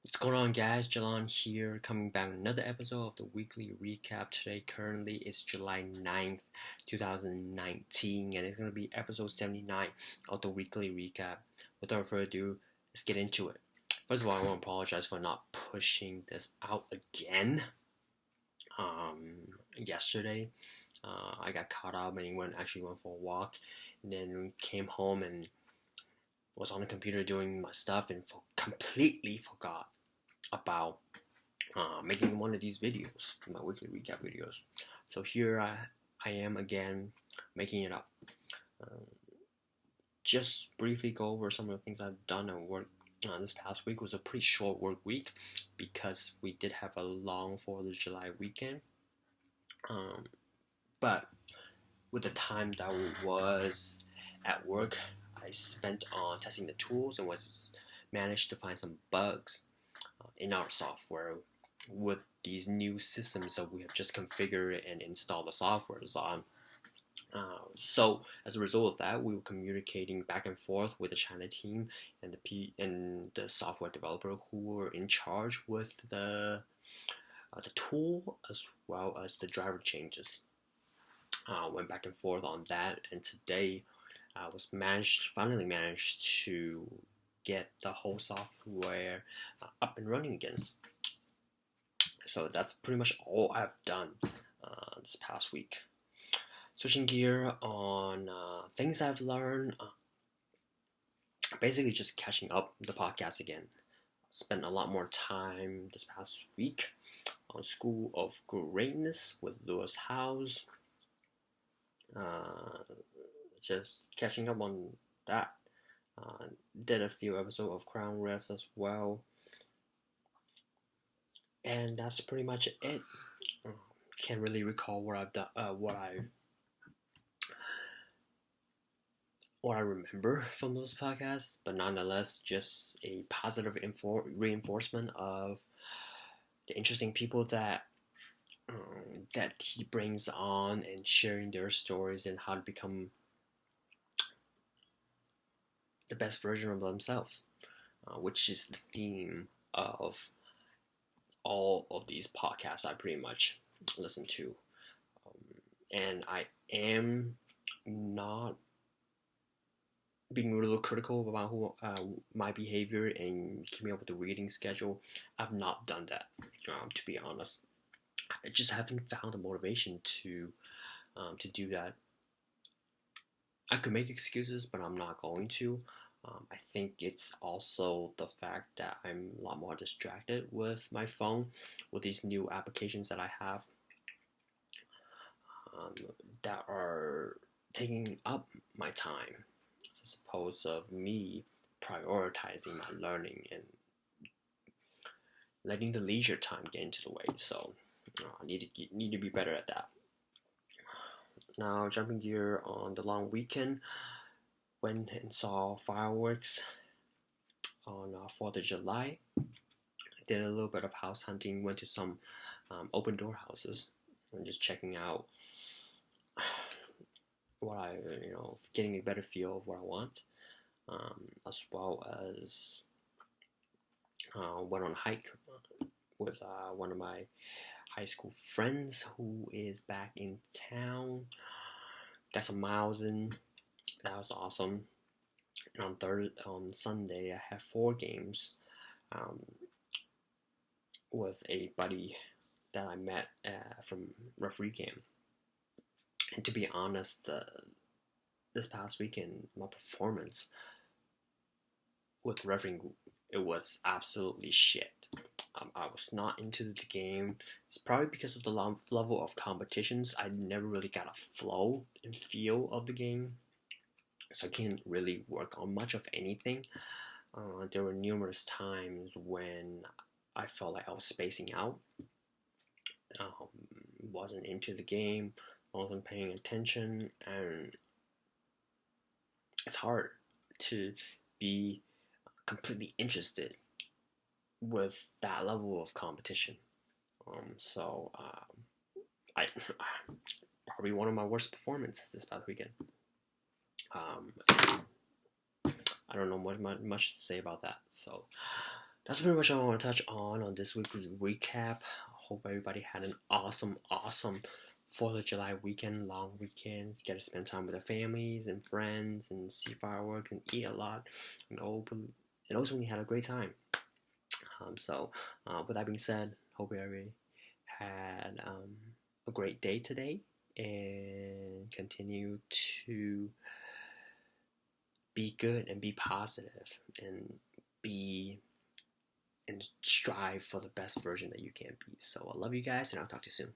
What's going on, guys? Jalan here, coming back with another episode of the weekly recap. Today, currently, is July 9th, 2019, and it's going to be episode 79 of the weekly recap. Without further ado, let's get into it. First of all, I want to apologize for not pushing this out again. Yesterday, I got caught up and went for a walk, and then came home and was on the computer doing my stuff and completely forgot about making one of these videos, my weekly recap videos. So here I am again, making it up. Just briefly go over some of the things I've done at work. This past week was a pretty short work week because we did have a long 4th of July weekend. But with the time that was at work, I spent on testing the tools and managed to find some bugs in our software with these new systems that we have just configured and installed the software on. So as a result of that, we were communicating back and forth with the China team and the software developer who were in charge with the tool as well as the driver changes. Went back and forth on that, and today I finally managed to get the whole software up and running again. So that's pretty much all I've done this past week. Switching gear on things I've learned, basically just catching up the podcast again. Spent a lot more time this past week on School of Greatness with Lewis Howes. Just catching up on that. Did a few episodes of Crown Refs as well. And that's pretty much it. Can't really recall what I've done, what I remember from those podcasts, but nonetheless, just a positive reinforcement of the interesting people that he brings on and sharing their stories and how to become the best version of themselves, which is the theme of all of these podcasts I pretty much listen to. And I am not being a little critical about my behavior and keeping up with the reading schedule. I've not done that, to be honest. I just haven't found the motivation to do that. I could make excuses, but I'm not going to. I think it's also the fact that I'm a lot more distracted with my phone, with these new applications that I have that are taking up my time, as opposed of me prioritizing my learning and letting the leisure time get into the way. So I need to be better at that. Now jumping gear on the long weekend, went and saw fireworks on 4th of July. Did a little bit of house hunting, went to some open door houses and just checking out what getting a better feel of what I want, as well as went on a hike with one of my high school friends who is back in town. Got some miles in. That was awesome. And on Sunday, I had 4 games with a buddy that I met from referee camp. And to be honest, this past weekend, my performance with refereeing, it was absolutely shit. I was not into the game. It's probably because of the level of competitions. I never really got a flow and feel of the game, so I can't really work on much of anything. There were numerous times when I felt like I was spacing out, wasn't into the game, wasn't paying attention, and it's hard to be completely interested with that level of competition. So I probably one of my worst performances this past weekend. I don't know much to say about that. So that's pretty much all I want to touch on this week's recap. I hope everybody had an awesome 4th of July weekend, long weekend. Get to spend time with their families and friends and see fireworks and eat a lot. And ultimately had a great time. With that being said, hope everybody had a great day today and continue to be good and be positive and strive for the best version that you can be. So I love you guys, and I'll talk to you soon.